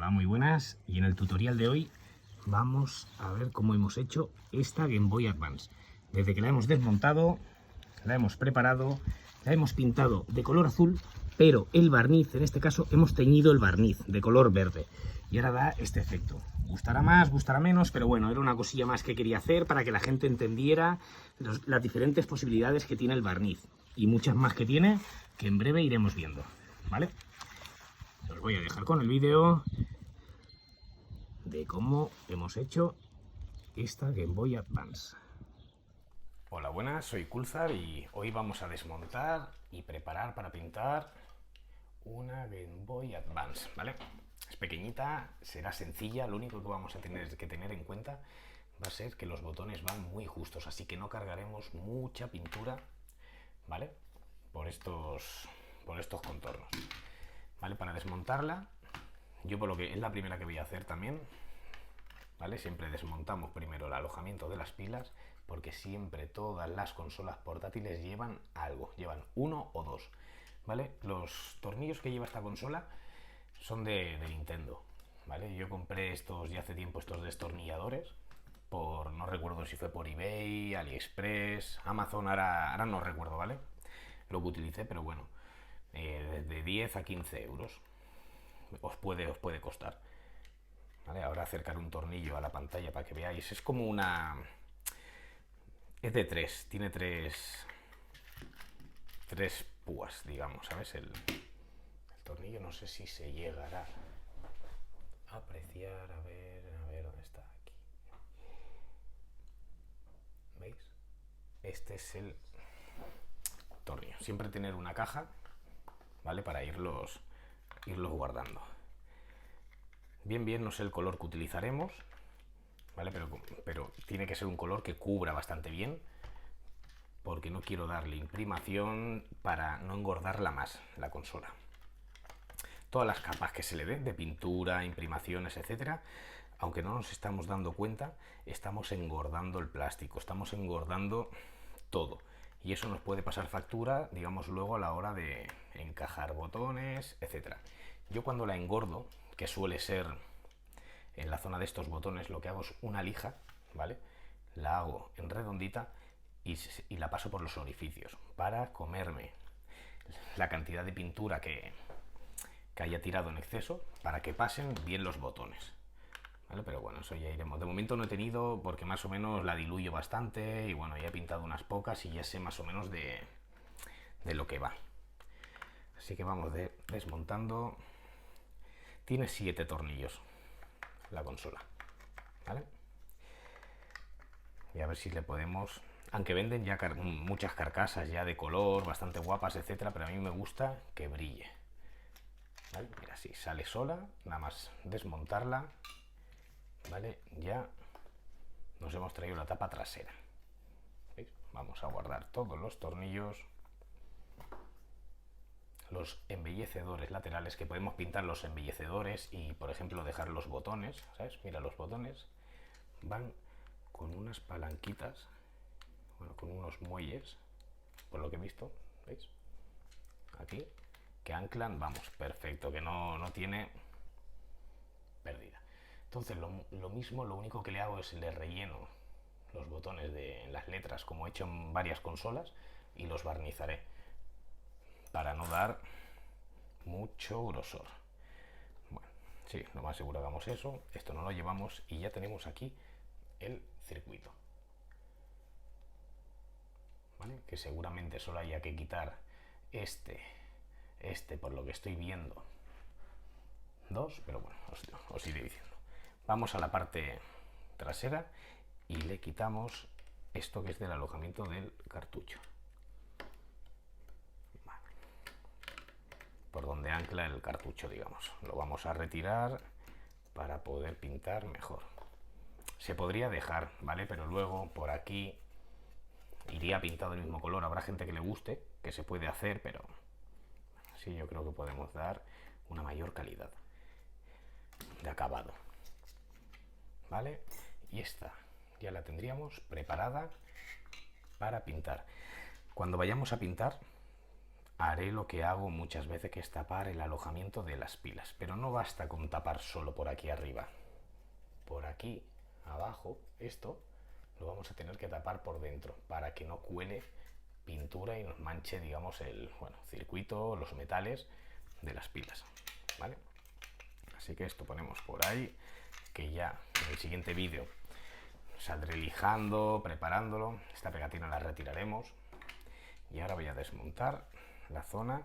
Hola, muy buenas, y en el tutorial de hoy vamos a ver cómo hemos hecho esta Game Boy Advance. Desde que la hemos desmontado, la hemos preparado, la hemos pintado de color azul, pero el barniz, en este caso hemos teñido el barniz de color verde y ahora da este efecto. Gustará más, gustará menos, pero bueno, era una cosilla más que quería hacer para que la gente entendiera las diferentes posibilidades que tiene el barniz y muchas más que tiene, que en breve iremos viendo, ¿vale? Os voy a dejar con el vídeo de cómo hemos hecho esta Game Boy Advance. Hola, buenas, soy Kulzar y hoy vamos a desmontar y preparar para pintar una Game Boy Advance, ¿vale? Es pequeñita, será sencilla, lo único que vamos a tener que tener en cuenta va a ser que los botones van muy justos, así que no cargaremos mucha pintura, ¿vale? Por estos contornos, ¿vale? Para desmontarla, yo por lo que es la primera que voy a hacer también, ¿vale? Siempre desmontamos primero el alojamiento de las pilas, porque siempre todas las consolas portátiles llevan algo, llevan uno o dos, ¿vale? Los tornillos que lleva esta consola son de Nintendo, ¿vale? Yo compré estos ya hace tiempo, estos destornilladores, no recuerdo si fue por eBay, AliExpress, Amazon, ahora no recuerdo, ¿vale? Lo que utilicé, pero bueno, de 10 a 15 euros os puede costar. ¿Vale? Ahora acercar un tornillo a la pantalla para que veáis. Es como una... Es de tres. Tiene tres púas, digamos, ¿sabes? El tornillo no sé si se llegará a apreciar. A ver dónde está. Aquí. ¿Veis? Este es el tornillo. Siempre tener una caja, ¿vale? Para irlos guardando. Bien, no sé el color que utilizaremos, ¿vale? Pero tiene que ser un color que cubra bastante bien, porque no quiero darle imprimación para no engordarla más, la consola. Todas las capas que se le den de pintura, imprimaciones, etcétera, aunque no nos estamos dando cuenta, estamos engordando el plástico, estamos engordando todo. Y eso nos puede pasar factura, digamos, luego a la hora de encajar botones, etcétera. Yo cuando la engordo, que suele ser en la zona de estos botones, lo que hago es una lija, ¿vale? La hago en redondita y la paso por los orificios para comerme la cantidad de pintura que haya tirado en exceso, para que pasen bien los botones, ¿vale? Pero bueno, eso ya iremos. De momento no he tenido, porque más o menos la diluyo bastante y bueno, ya he pintado unas pocas y ya sé más o menos de lo que va. Así que vamos desmontando. Tiene 7 tornillos la consola, ¿vale? Y a ver si le podemos... Aunque venden ya muchas carcasas ya de color, bastante guapas, etcétera, pero a mí me gusta que brille, ¿vale? Mira, así sale sola, nada más desmontarla, ¿vale? Ya nos hemos traído la tapa trasera. ¿Veis? Vamos a guardar todos los tornillos, los embellecedores laterales, que podemos pintar los embellecedores y, por ejemplo, dejar los botones, ¿sabes? Mira, los botones van con unas palanquitas, bueno, con unos muelles, por lo que he visto, ¿veis? Aquí, que anclan, vamos, perfecto, que no tiene pérdida. Entonces, lo mismo, lo único que le hago es le relleno los botones de las letras, como he hecho en varias consolas, y los barnizaré para no dar mucho grosor. Bueno, sí, lo más seguro hagamos eso. Esto no lo llevamos y ya tenemos aquí el circuito, ¿vale? Que seguramente solo haya que quitar este por lo que estoy viendo, dos, pero bueno, os iré diciendo. Vamos a la parte trasera y le quitamos esto que es del alojamiento del cartucho, vale, por donde ancla el cartucho, digamos. Lo vamos a retirar para poder pintar mejor. Se podría dejar, ¿vale? Pero luego por aquí iría pintado el mismo color. Habrá gente que le guste, que se puede hacer, pero sí, yo creo que podemos dar una mayor calidad de acabado, ¿vale? Y esta ya la tendríamos preparada para pintar. Cuando vayamos a pintar, haré lo que hago muchas veces, que es tapar el alojamiento de las pilas. Pero no basta con tapar solo por aquí arriba. Por aquí abajo, esto lo vamos a tener que tapar por dentro para que no cuele pintura y nos manche, digamos, el circuito, los metales de las pilas, ¿vale? Así que esto ponemos por ahí, que ya en el siguiente vídeo saldré lijando, preparándolo. Esta pegatina la retiraremos y ahora voy a desmontar la zona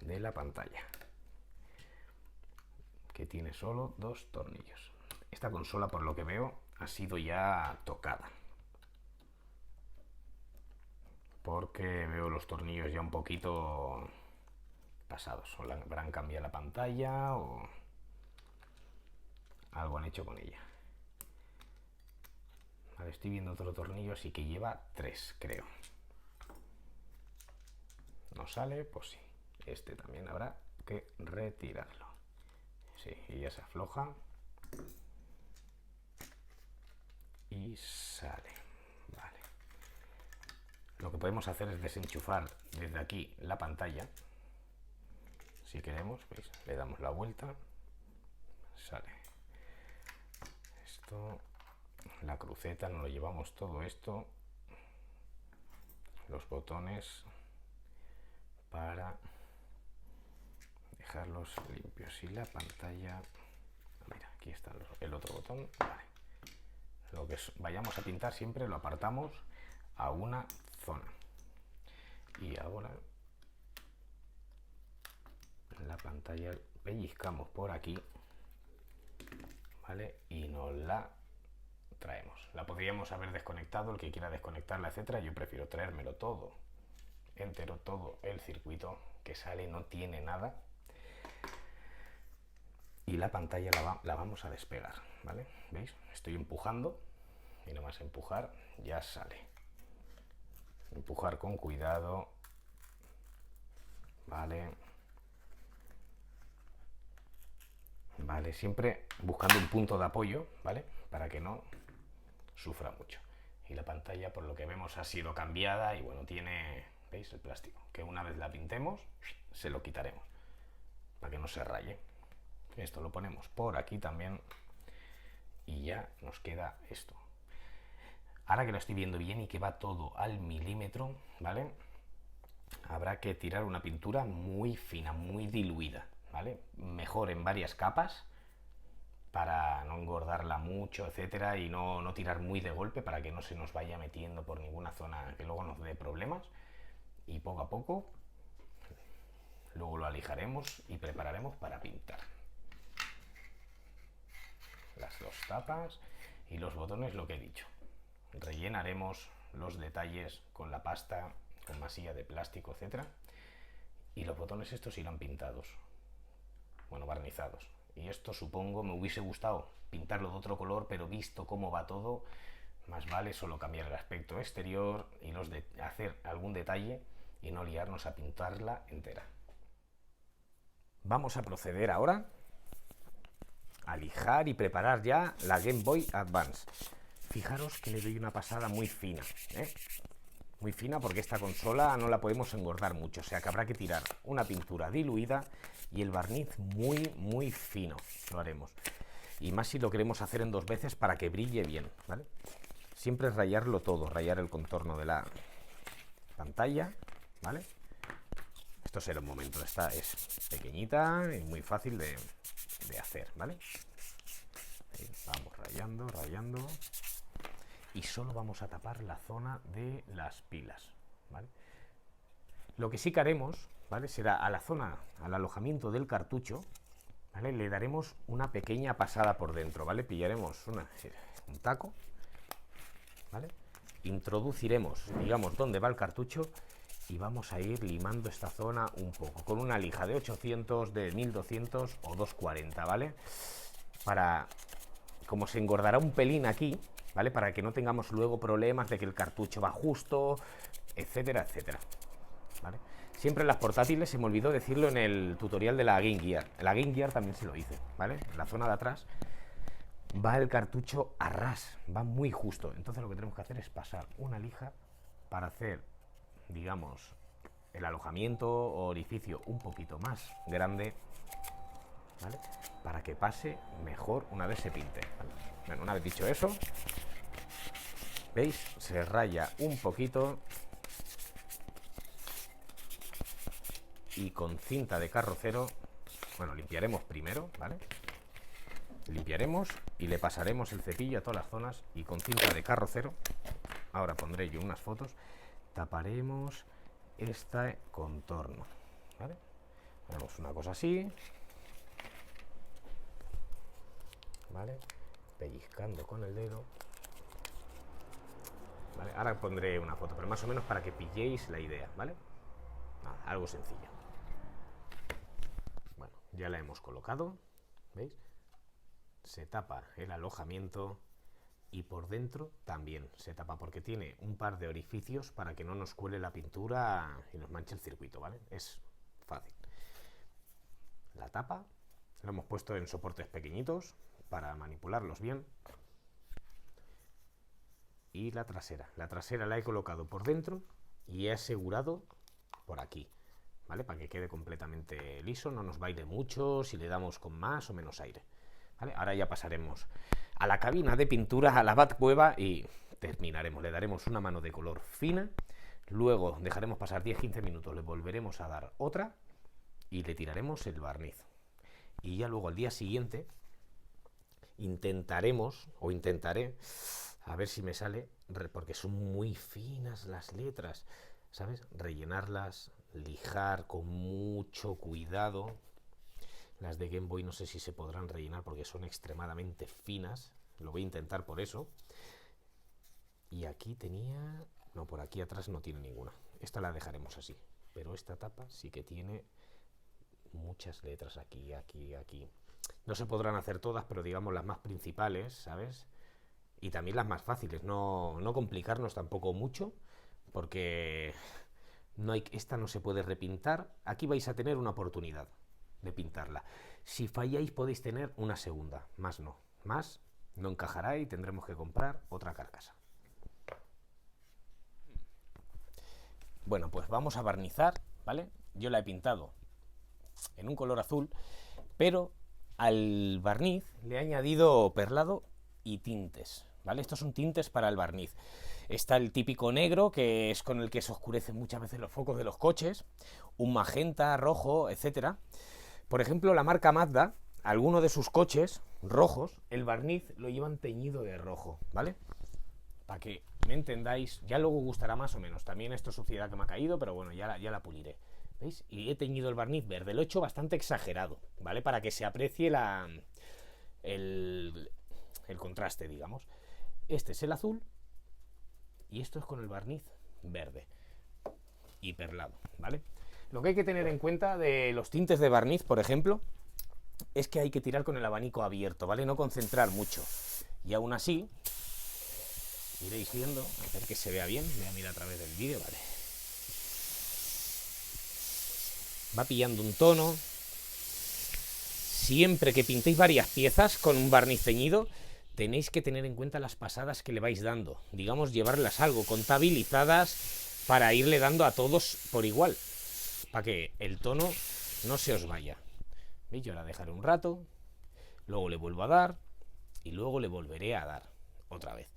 de la pantalla, que tiene solo 2 tornillos. Esta consola, por lo que veo, ha sido ya tocada, porque veo los tornillos ya un poquito pasados, o habrán cambiado la pantalla o algo han hecho con ella. Vale, estoy viendo otro tornillo, así que lleva 3, creo. No sale, pues sí. Este también habrá que retirarlo. Sí, y ya se afloja. Y sale. Vale. Lo que podemos hacer es desenchufar desde aquí la pantalla. Si queremos, ¿veis? Le damos la vuelta. Sale. Esto, la cruceta, nos lo llevamos todo esto. Los botones para dejarlos limpios y la pantalla. Mira, aquí está el otro botón. Vale. Lo que vayamos a pintar siempre lo apartamos a una zona. Y ahora la pantalla pellizcamos por aquí, ¿vale? Y nos la traemos. La podríamos haber desconectado, el que quiera desconectarla, etcétera. Yo prefiero traérmelo todo entero, todo el circuito que sale, no tiene nada. Y la pantalla la vamos a despegar, ¿vale? ¿Veis? Estoy empujando y nomás empujar ya sale. Empujar con cuidado, ¿vale? Vale, siempre buscando un punto de apoyo, ¿vale? Para que no sufra mucho. Y la pantalla, por lo que vemos, ha sido cambiada y bueno, tiene, ¿veis? El plástico, que una vez la pintemos, se lo quitaremos, para que no se raye. Esto lo ponemos por aquí también y ya nos queda esto. Ahora que lo estoy viendo bien y que va todo al milímetro, ¿vale? Habrá que tirar una pintura muy fina, muy diluida, ¿vale? Mejor en varias capas para no engordarla mucho, etcétera, y no tirar muy de golpe para que no se nos vaya metiendo por ninguna zona que luego nos dé problemas. Y poco a poco luego lo alijaremos y prepararemos para pintar. Las 2 tapas y los botones, lo que he dicho. Rellenaremos los detalles con la pasta, con masilla de plástico, etcétera. Y los botones estos irán pintados, bueno, barnizados. Y esto, supongo, me hubiese gustado pintarlo de otro color, pero visto cómo va todo, más vale solo cambiar el aspecto exterior y hacer algún detalle y no liarnos a pintarla entera. Vamos a proceder ahora a lijar y preparar ya la Game Boy Advance. Fijaros que le doy una pasada muy fina, ¿eh? Muy fina, porque esta consola no la podemos engordar mucho, o sea que habrá que tirar una pintura diluida y el barniz muy fino, lo haremos. Y más si lo queremos hacer en 2 veces para que brille bien, ¿vale? Siempre rayarlo todo, rayar el contorno de la pantalla, ¿vale? Esto será un momento, esta es pequeñita y muy fácil de hacer, ¿vale? Ahí vamos rayando. Y solo vamos a tapar la zona de las pilas, ¿vale? Lo que sí que haremos, ¿vale? Será a la zona, al alojamiento del cartucho, ¿vale? Le daremos una pequeña pasada por dentro, ¿vale? Pillaremos un taco, ¿vale? Introduciremos, digamos, dónde va el cartucho y vamos a ir limando esta zona un poco, con una lija de 800, de 1200 o 240, ¿vale? Como se engordará un pelín aquí, ¿vale? Para que no tengamos luego problemas de que el cartucho va justo, etcétera, etcétera, ¿vale? Siempre en las portátiles, se me olvidó decirlo en el tutorial de la Game Gear. En la Game Gear también se lo hice, ¿vale? En la zona de atrás va el cartucho a ras, va muy justo. Entonces lo que tenemos que hacer es pasar una lija para hacer, digamos, el alojamiento o orificio un poquito más grande, ¿vale? Para que pase mejor una vez se pinte, ¿vale? Bueno, una vez dicho eso, ¿veis? Se raya un poquito y con cinta de carrocero, bueno, limpiaremos primero, ¿vale? Limpiaremos y le pasaremos el cepillo a todas las zonas y con cinta de carrocero, ahora pondré yo unas fotos, taparemos este contorno, ¿vale? Haremos una cosa así, ¿vale? Pellizcando con el dedo, ¿vale? Ahora pondré una foto, pero más o menos para que pilléis la idea, ¿vale? Nada, algo sencillo. Bueno, ya la hemos colocado, ¿veis? Se tapa el alojamiento y por dentro también se tapa porque tiene un par de orificios para que no nos cuele la pintura y nos manche el circuito, ¿vale? Es fácil. La tapa lo hemos puesto en soportes pequeñitos para manipularlos bien. Y la trasera la he colocado por dentro y he asegurado por aquí, ¿vale? Para que quede completamente liso, no nos baile mucho si le damos con más o menos aire, ¿vale? Ahora ya pasaremos a la cabina de pintura, a la Batcueva y terminaremos. Le daremos una mano de color fina, luego dejaremos pasar 10-15 minutos, le volveremos a dar otra y le tiraremos el barniz. Y ya luego al día siguiente intentaré, a ver si me sale, porque son muy finas las letras, ¿sabes? Rellenarlas, lijar con mucho cuidado. Las de Game Boy no sé si se podrán rellenar porque son extremadamente finas. Lo voy a intentar por eso. Y aquí tenía... No, por aquí atrás no tiene ninguna. Esta la dejaremos así. Pero esta tapa sí que tiene muchas letras aquí, aquí, aquí. No se podrán hacer todas, pero digamos las más principales, ¿sabes? Y también las más fáciles. No complicarnos tampoco mucho, porque esta no se puede repintar. Aquí vais a tener una oportunidad de pintarla. Si falláis podéis tener una segunda, más no encajará y tendremos que comprar otra carcasa. Bueno, pues vamos a barnizar, ¿vale? Yo la he pintado en un color azul, pero al barniz le he añadido perlado y tintes, ¿vale? Estos son tintes para el barniz. Está el típico negro, que es con el que se oscurecen muchas veces los focos de los coches, un magenta, rojo, etcétera. Por ejemplo, la marca Mazda, alguno de sus coches rojos, el barniz lo llevan teñido de rojo, ¿vale? Para que me entendáis, ya luego gustará más o menos. También esto es suciedad que me ha caído, pero bueno, ya la puliré. ¿Veis? Y he teñido el barniz verde, lo he hecho bastante exagerado, ¿vale? Para que se aprecie el contraste, digamos. Este es el azul y esto es con el barniz verde y perlado, ¿vale? Lo que hay que tener en cuenta de los tintes de barniz, por ejemplo, es que hay que tirar con el abanico abierto, ¿vale? No concentrar mucho. Y aún así, iréis viendo, a ver que se vea bien, voy a mirar a través del vídeo, ¿vale? Va pillando un tono. Siempre que pintéis varias piezas con un barniz teñido, tenéis que tener en cuenta las pasadas que le vais dando. Digamos, llevarlas algo contabilizadas para irle dando a todos por igual, para que el tono no se os vaya. ¿Veis? Yo la dejaré un rato, luego le vuelvo a dar y luego le volveré a dar otra vez.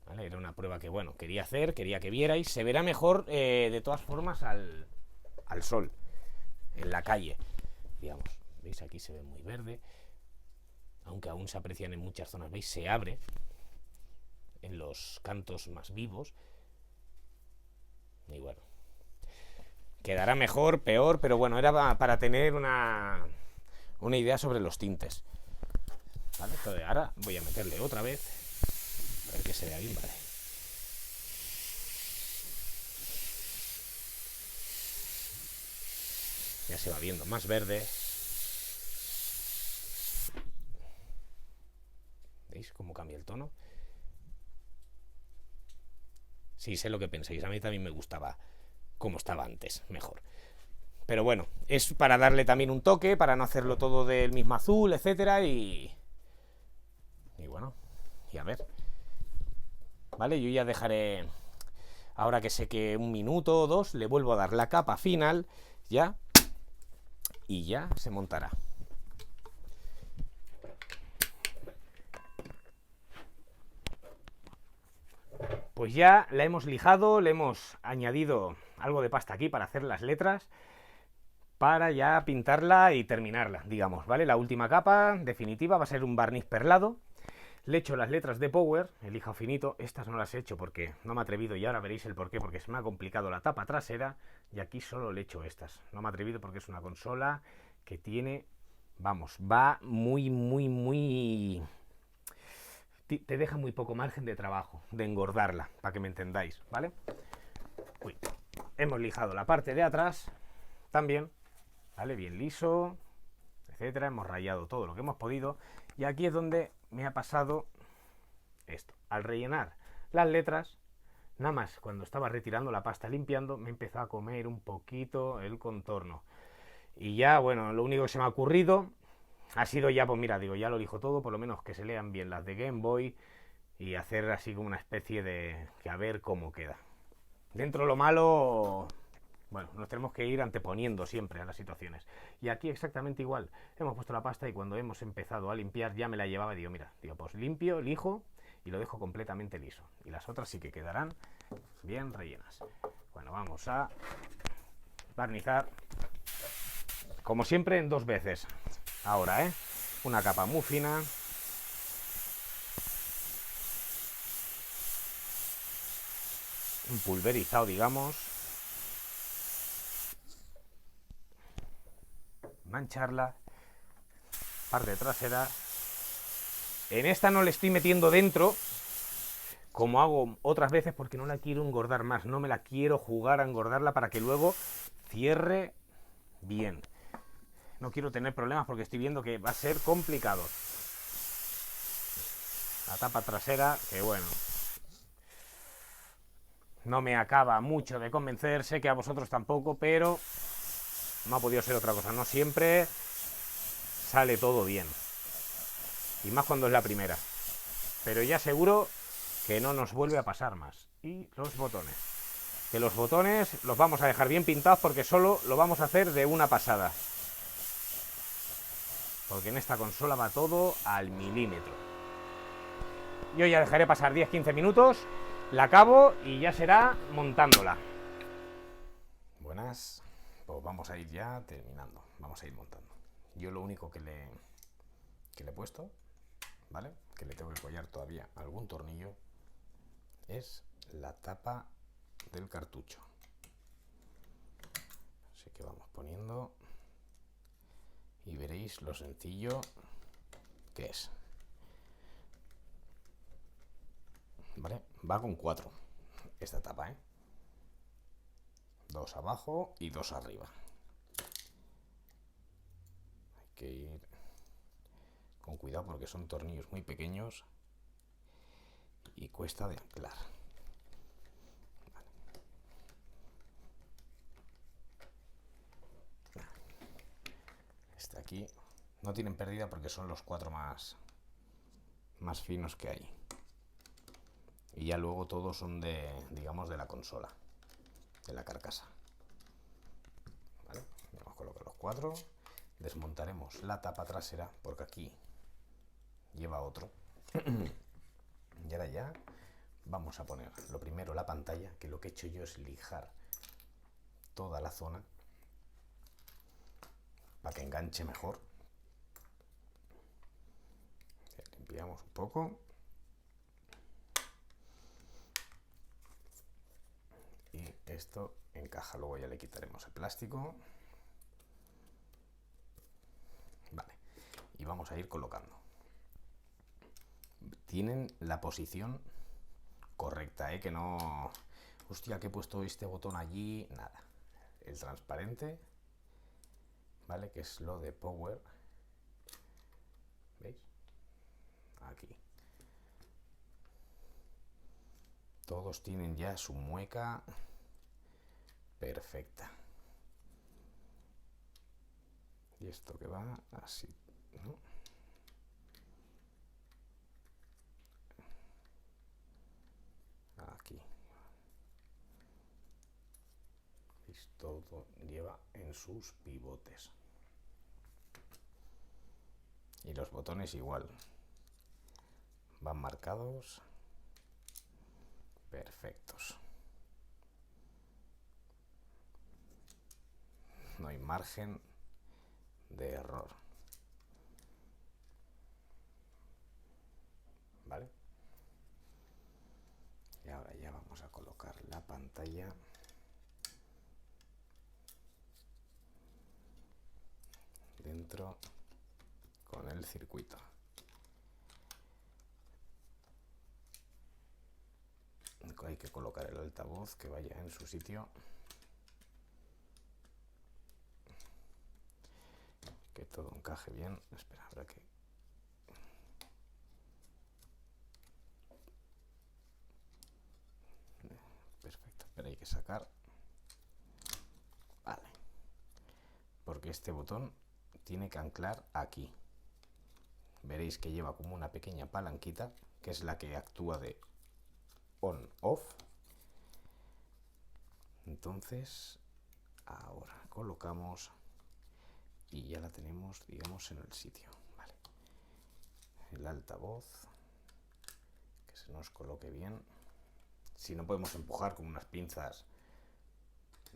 ¿Vale? Era una prueba que, bueno, quería hacer, quería que vierais. Se verá mejor, de todas formas, al sol, en la calle, digamos. ¿Veis? Aquí se ve muy verde, aunque aún se aprecian en muchas zonas. ¿Veis? Se abre en los cantos más vivos. Y bueno, quedará mejor, peor, pero bueno, era para tener una idea sobre los tintes. ¿Vale? Entonces ahora voy a meterle otra vez, a ver que se vea bien, ¿vale? Ya se va viendo más verde. ¿Veis cómo cambia el tono? Sí, sé lo que pensáis. A mí también me gustaba como estaba antes, mejor. Pero bueno, es para darle también un toque, para no hacerlo todo del mismo azul, etcétera, y bueno, y a ver. Vale, yo ya dejaré Ahora que sé que 1 minuto o 2, le vuelvo a dar la capa final, ya, y ya se montará. Pues ya la hemos lijado, le hemos añadido algo de pasta aquí para hacer las letras, para ya pintarla y terminarla, digamos, ¿vale? La última capa definitiva va a ser un barniz perlado. Le he hecho las letras de Power, el hilo finito. Estas no las he hecho porque no me he atrevido y ahora veréis el porqué, porque se me ha complicado la tapa trasera y aquí solo le he hecho estas. No me he atrevido porque es una consola que tiene, vamos, va muy... Te deja muy poco margen de trabajo, de engordarla, para que me entendáis, ¿vale? Uy, hemos lijado la parte de atrás también, ¿vale? Bien liso, etcétera. Hemos rayado todo lo que hemos podido y aquí es donde me ha pasado esto. Al rellenar las letras, nada más cuando estaba retirando la pasta limpiando, me empezó a comer un poquito el contorno. Y ya, bueno, lo único que se me ha ocurrido ha sido ya, pues mira, digo, ya lo elijo todo, por lo menos que se lean bien las de Game Boy y hacer así como una especie de... que a ver cómo queda. Dentro de lo malo, bueno, nos tenemos que ir anteponiendo siempre a las situaciones. Y aquí exactamente igual. Hemos puesto la pasta y cuando hemos empezado a limpiar ya me la llevaba y digo, mira, digo, pues limpio, lijo y lo dejo completamente liso. Y las otras sí que quedarán bien rellenas. Bueno, vamos a barnizar, como siempre, en 2 veces. Ahora, una capa muy fina. Un pulverizado, digamos. Mancharla. Parte trasera. En esta no le estoy metiendo dentro, como hago otras veces, porque no la quiero engordar más. No me la quiero jugar a engordarla para que luego cierre bien. No quiero tener problemas porque estoy viendo que va a ser complicado. La tapa trasera, que bueno, no me acaba mucho de convencer, sé que a vosotros tampoco, pero no ha podido ser otra cosa. No siempre sale todo bien. Y más cuando es la primera. Pero ya seguro que no nos vuelve a pasar más. Y los botones. Que los botones los vamos a dejar bien pintados porque solo lo vamos a hacer de una pasada. Porque en esta consola va todo al milímetro. Yo ya dejaré pasar 10-15 minutos, la acabo y ya será montándola. Buenas, pues vamos a ir ya terminando, vamos a ir montando. Yo lo único que le he puesto, ¿vale? Que le tengo que collar todavía algún tornillo, es la tapa del cartucho. Así que vamos poniendo y veréis lo sencillo que es. ¿Vale? Va con 4 esta tapa, 2 abajo y 2 arriba. Hay que ir con cuidado porque son tornillos muy pequeños y cuesta de anclar. Vale. Este aquí no tienen pérdida porque son los 4 más finos que hay. Y ya luego todos son de, digamos, de la consola, de la carcasa. ¿Vale? Vamos a colocar los 4. Desmontaremos la tapa trasera porque aquí lleva otro. Y ahora ya vamos a poner lo primero la pantalla, que lo que he hecho yo es lijar toda la zona para que enganche mejor. Limpiamos un poco. Y esto encaja, luego ya le quitaremos el plástico. Vale, y vamos a ir colocando. Tienen la posición correcta, que no... Hostia, que he puesto este botón allí, nada. El transparente, ¿vale? Que es lo de Power. ¿Veis? Aquí. Todos tienen ya su mueca perfecta. Y esto que va así, ¿no? Aquí. ¿Veis? Todo lleva en sus pivotes. Y los botones igual. Van marcados. Perfectos. No hay margen de error. ¿Vale? Y ahora ya vamos a colocar la pantalla dentro con el circuito. Hay que colocar el altavoz que vaya en su sitio. Que todo encaje bien. Espera, habrá que... Perfecto, pero hay que sacar. Vale. Porque este botón tiene que anclar aquí. Veréis que lleva como una pequeña palanquita, que es la que actúa de on-off. Entonces, ahora colocamos y ya la tenemos, digamos, en el sitio. Vale. El altavoz, que se nos coloque bien. Si no, podemos empujar con unas pinzas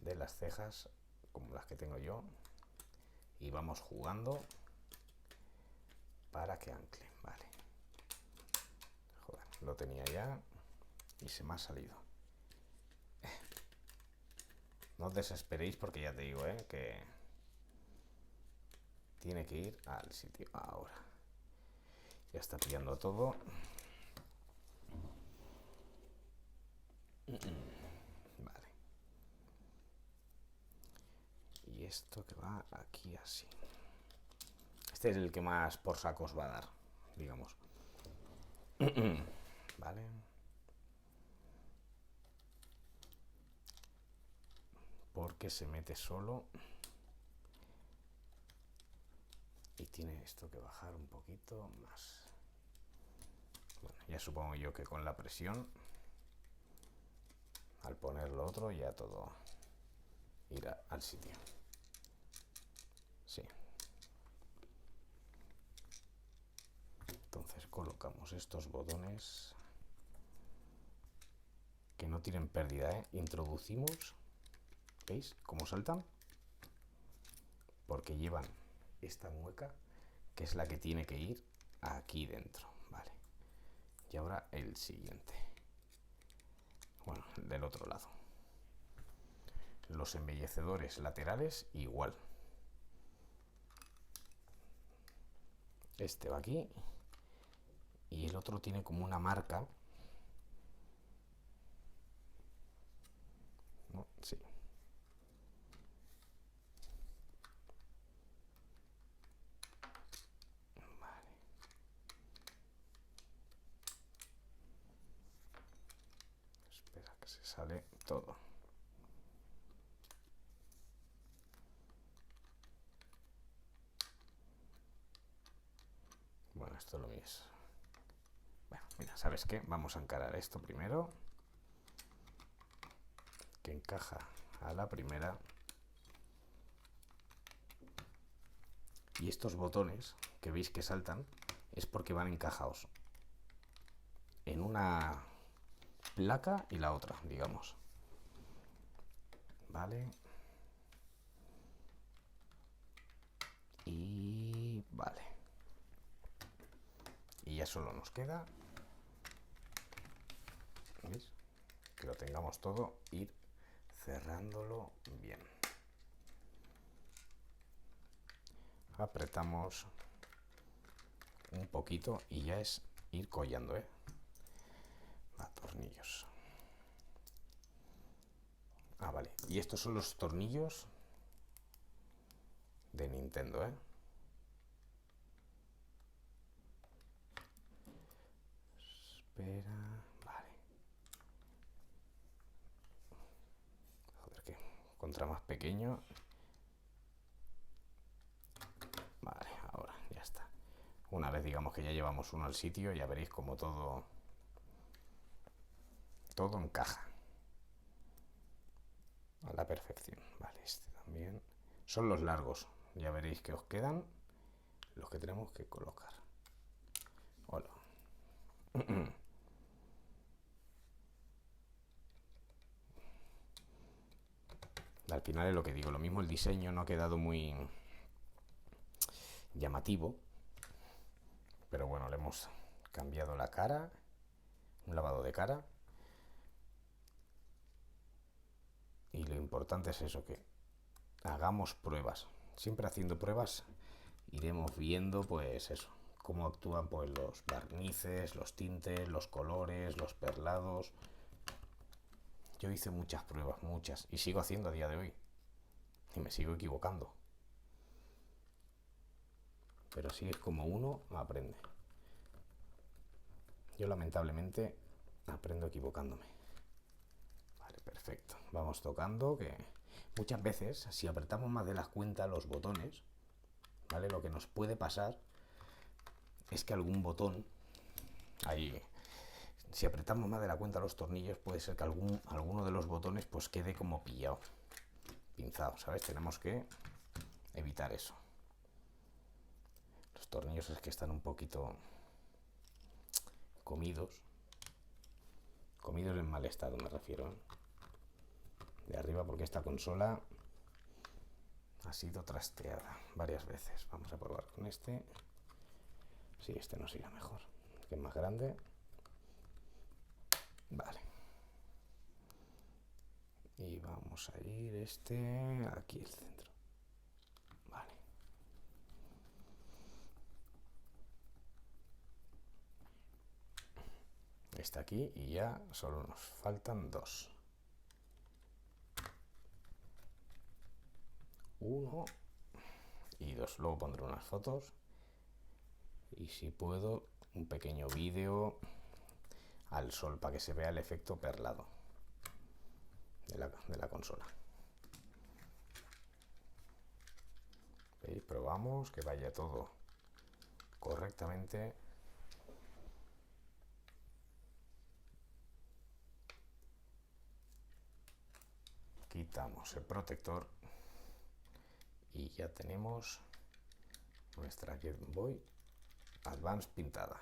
de las cejas, como las que tengo yo, y vamos jugando para que ancle. Vale. Joder, lo tenía ya y se me ha salido. No os desesperéis porque ya te digo, que tiene que ir al sitio. Ahora ya está pillando todo. Vale. Y esto que va aquí así. Este es el que más por sacos va a dar, digamos. Vale. Porque se mete solo. Y tiene esto que bajar un poquito más. Bueno, ya supongo yo que con la presión, al poner lo otro, ya todo irá al sitio. Sí. Entonces colocamos estos botones que no tienen pérdida, Introducimos, ¿veis cómo saltan? Porque llevan esta mueca, que es la que tiene que ir aquí dentro. Vale. Y ahora el siguiente. Bueno, del otro lado. Los embellecedores laterales igual. Este va aquí y el otro tiene como una marca. ¿No? Sí. Vale. Espera que se sale todo. Bueno, esto lo mismo. Bueno, mira, ¿sabes qué? Vamos a encarar esto primero, que encaja a la primera. Y estos botones que veis que saltan es porque van encajados en una placa y la otra, digamos. Vale. Y vale. Y ya solo nos queda, ¿veis? Que lo tengamos todo, ir cerrándolo bien. Apretamos un poquito y ya es ir collando, a tornillos. Ah, vale. Y estos son los tornillos de Nintendo, Espera, vale. Joder, que contra más pequeño. Vale, ahora ya está. Una vez digamos que ya llevamos uno al sitio, ya veréis como todo encaja. a la perfección. Vale, este también. Son los largos, ya veréis que os quedan los que tenemos que colocar. Hola. Al final es lo que digo, lo mismo el diseño no ha quedado muy llamativo, pero bueno, le hemos cambiado la cara, un lavado de cara, y lo importante es eso, que hagamos pruebas. Siempre haciendo pruebas iremos viendo pues eso, cómo actúan pues los barnices, los tintes, los colores, los perlados. Yo hice muchas pruebas, muchas, y sigo haciendo a día de hoy, y me sigo equivocando, pero así es como uno aprende. Yo lamentablemente aprendo equivocándome. Vale, perfecto. Vamos tocando, que muchas veces si apretamos más de la cuenta los botones, ¿vale? Lo que nos puede pasar es que algún botón, ahí, si apretamos más de la cuenta los tornillos, puede ser que alguno de los botones pues quede como pillado, pinzado, ¿sabes? Tenemos que evitar eso. Los tornillos es que están un poquito comidos en mal estado, me refiero, ¿eh? De arriba, porque esta consola ha sido trasteada varias veces. Vamos a probar con este. Sí, este nos irá mejor, que es más grande. Vale. Y vamos a ir aquí el centro. Vale. Está aquí y ya solo nos faltan dos. Uno y dos. Luego pondré unas fotos y si puedo un pequeño vídeo al sol para que se vea el efecto perlado de la consola. ¿Veis? Probamos que vaya todo correctamente. Quitamos el protector y ya tenemos nuestra Game Boy Advance pintada.